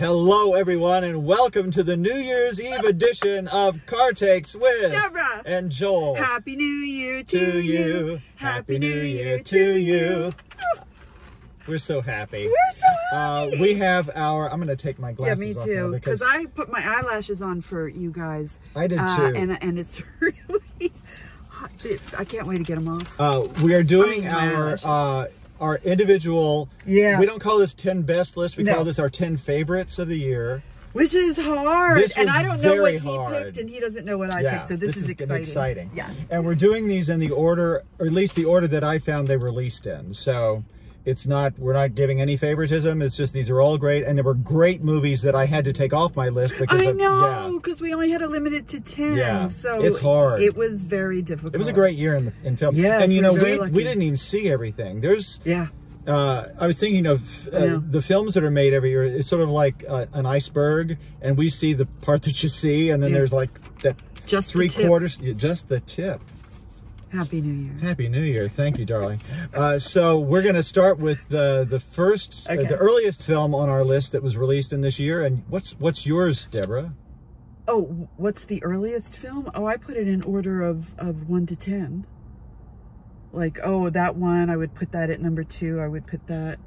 Hello, everyone, and welcome to the New Year's Eve edition of Car Takes with Deborah and Joel. Happy New Year to you. Happy New Year to you. We're so happy. We're so happy. We have our, I'm going to take my glasses off. Yeah, me too. now Because I put my eyelashes on for you guys. I did too. And it's really hot. I can't wait to get them off. We are doing our individual, we don't call this 10 best list, we call this our 10 favorites of the year. Which is hard. And I don't know what he picked, and he doesn't know what I picked, so this is exciting. Yeah. And we're doing these in the order, or at least the order that I found they released in. So it's not, we're not giving any favoritism, it's just these are all great, and there were great movies that I had to take off my list because I know, because we only had to limit it to 10, so it's hard. It was very difficult. It was a great year in film. Yes, and you know, we didn't even see everything. There's I was thinking of the films that are made every year. It's sort of like an iceberg, and we see the part that you see, and then there's like that just three-quarters, just the tip. Happy New Year. Happy New Year. Thank you, darling. So we're going to start with the first, the earliest film on our list that was released in this year. And what's yours, Deborah? Oh, what's the earliest film? Oh, I put it in order of 1 to 10. Like, oh, that one, I would put that at number 2. I would put that.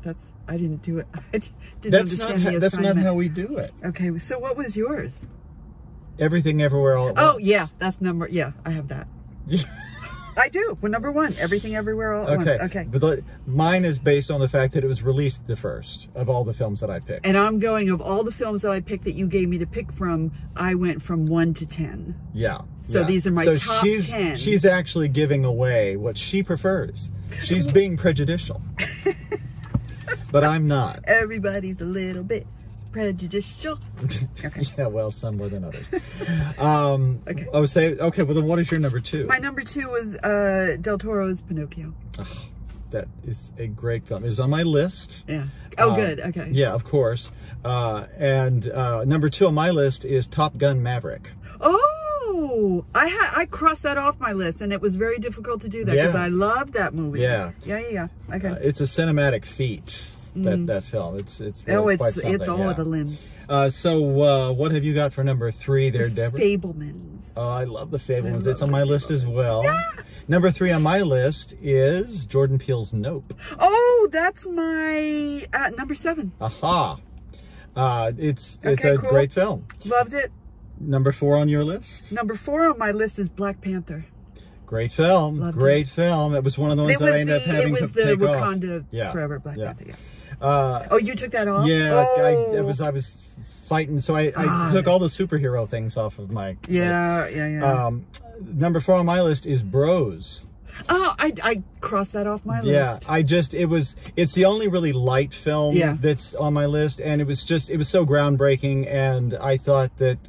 I didn't do it. I didn't understand the assignment. That's not how we do it. Okay, so what was yours? Everything, Everywhere, All at Once. Oh, yeah, that's number, I have that. I do. Well, number 1, Everything Everywhere All at Once. Okay. But mine is based on the fact that it was released the first of all the films that I picked. And I'm going, of all the films that I picked that you gave me to pick from, I went from 1 to 10. Yeah. So these are my top 10. She's actually giving away what she prefers. She's being prejudicial. But I'm not. Everybody's a little bit prejudicial. Okay. Yeah, well, some more than others. Okay. I would say, well, then what is your number 2? My number 2 was Del Toro's Pinocchio. Oh, that is a great film. It was on my list. Yeah. Oh, good. Okay. Yeah, of course. And number 2 on my list is Top Gun Maverick. Oh, I crossed that off my list, and it was very difficult to do that because I love that movie. Yeah. Yeah. Okay. It's a cinematic feat. That film. It's really quite something. It's all of the limbs. So what have you got for number 3 there, Deborah? Fabelmans. Oh, I love the Fabelmans. It's on my list as well. Yeah. Number 3 on my list is Jordan Peele's Nope. Oh, that's my number 7. Aha. It's a great film. Loved it. Number 4 on your list? Number 4 on my list is Black Panther. Great film. Great film. It was one of the ones that I ended up having to take off. It was the Wakanda Forever Black Panther. Yeah. Oh, you took that off? Yeah, I was fighting, so I took all the superhero things off of my Yeah. Number 4 on my list is Bros. Oh, I crossed that off my list. Yeah, it's the only really light film that's on my list, and it was so groundbreaking, and I thought that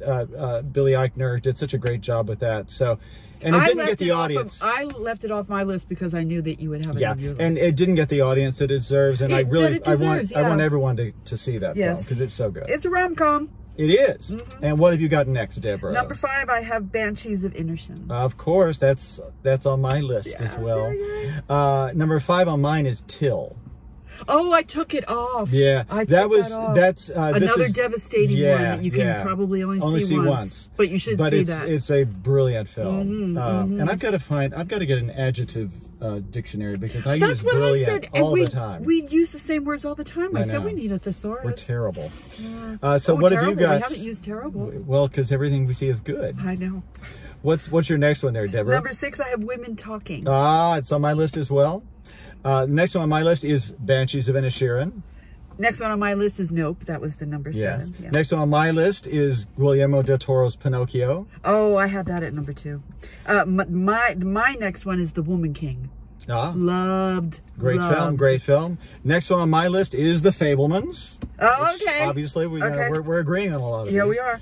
Billy Eichner did such a great job with that, so. And it didn't get the audience. I left it off my list because I knew that you would have it on your list. And it didn't get the audience it deserves, and I want everyone to see that film because it's so good. It's a rom-com. It is. And what have you got next, Deborah? Number 5, I have Banshees of Inisherin. Of course, that's on my list as well. Number 5 on mine is Till. Oh, I took it off. Yeah, that's another devastating one that you can probably only see once. But you should see that. It's a brilliant film. And I've got to get an adjective dictionary because I use brilliant all the time. We use the same words all the time. I said we need a thesaurus. We're terrible. So what have you got? We haven't used terrible. Well, because everything we see is good. I know. What's your next one there, Deborah? Number 6, I have Women Talking. It's on my list as well. The next one on my list is Banshees of Inisherin. Next one on my list is Nope. That was the number 7. Yes. Yeah. Next one on my list is Guillermo del Toro's Pinocchio. Oh, I had that at number 2. My next one is The Woman King. Loved. Great film. Next one on my list is The Fabelmans. Oh, okay. Obviously, we're agreeing on a lot of these. Here we are.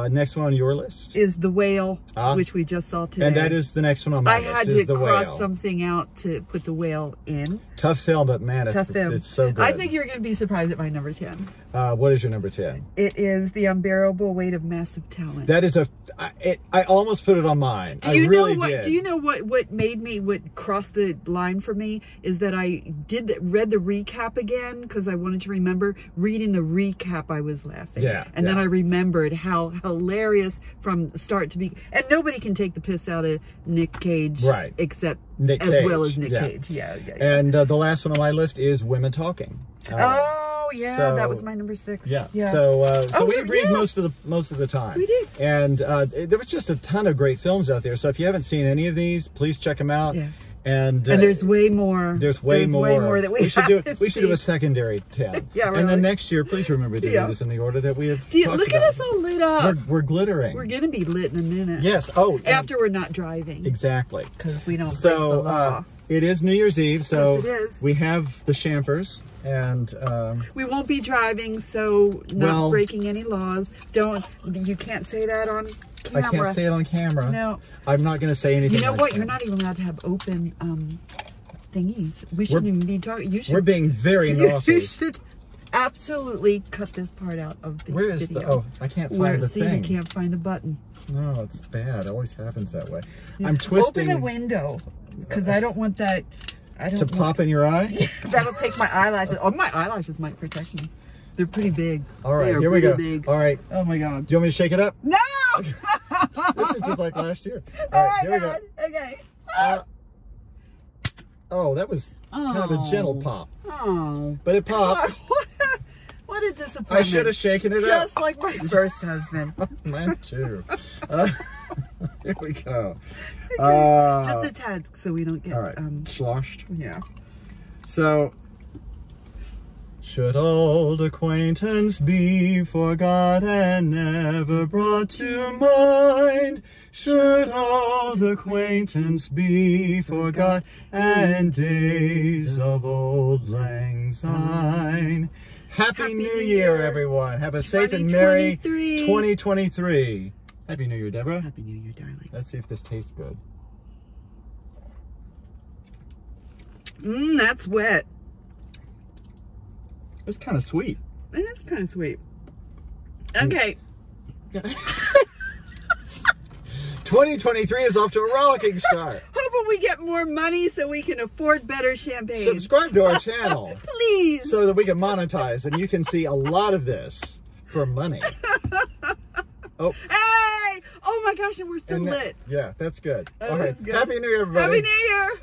Next one on your list is The Whale, which we just saw today. And that is the next one on my list. I had to cross something out to put The Whale in. Tough film, but man, it's so good. I think you're going to be surprised at my number 10. What is your number 10? It is The Unbearable Weight of Massive Talent. That is I almost put it on mine. Do you I really know what, did. Do you know what made me, what crossed the line for me is that I read the recap again because I wanted to remember. Reading the recap, I was laughing. Yeah. And then I remembered how hilarious from start to be. And nobody can take the piss out of Nick Cage, right? Except Nick as Cage. well as Nick Cage. Yeah. And the last one on my list is Women Talking. Oh yeah, so, that was my number 6. Yeah. Yeah. So we agreed most of the time. We did. And there was just a ton of great films out there. So if you haven't seen any of these, please check them out. Yeah. And there's way more. There's way more that we should do. We should do a secondary 10. Yeah, really. And then next year, please remember to do this in the order that we have. Look at us all lit up. We're glittering. We're gonna be lit in a minute. Yes. Oh. After we're not driving. Exactly. Because we don't break the law. It is New Year's Eve, so yes, it is. We have the Champers, and we won't be driving, so not breaking any laws. You can't say that on camera. I can't say it on camera. No, I'm not going to say anything. You know like what? that. You're not even allowed to have open thingies. We shouldn't even be talking. You should. We're being very naughty. You should absolutely cut this part out of the Where is video. the? Oh, I can't find the thing. You can't find the button. No, it's bad. It always happens that way. I'm twisting. Open the window. Because I don't want that. To pop in your eye? That'll take my eyelashes. Oh, my eyelashes might protect me. They're pretty big. All right, here we go. Big. All right. Oh my God. Do you want me to shake it up? No! This is just like last year. All right, here we go. Okay. Oh, that was kind of a gentle pop. Oh. But it popped. What a disappointment. I should have shaken it up. Just like my first husband. Mine too. Here we go. Just a tad so we don't get sloshed. Yeah. So, should old acquaintance be forgot and never brought to mind? Should old acquaintance be forgot and days of old lang syne? Happy New Year, everyone. Have a safe and merry 2023. Happy New Year, Deborah. Happy New Year, darling. Let's see if this tastes good. That's wet. It's kind of sweet. It is kind of sweet. Okay. 2023 is off to a rollicking start. Hoping we get more money so we can afford better champagne. Subscribe to our channel. Please. So that we can monetize and you can see a lot of this for money. Oh. Hey! Oh my gosh, and we're still lit. Yeah, that's good. Oh, all right. That's good. Happy New Year, everybody. Happy New Year.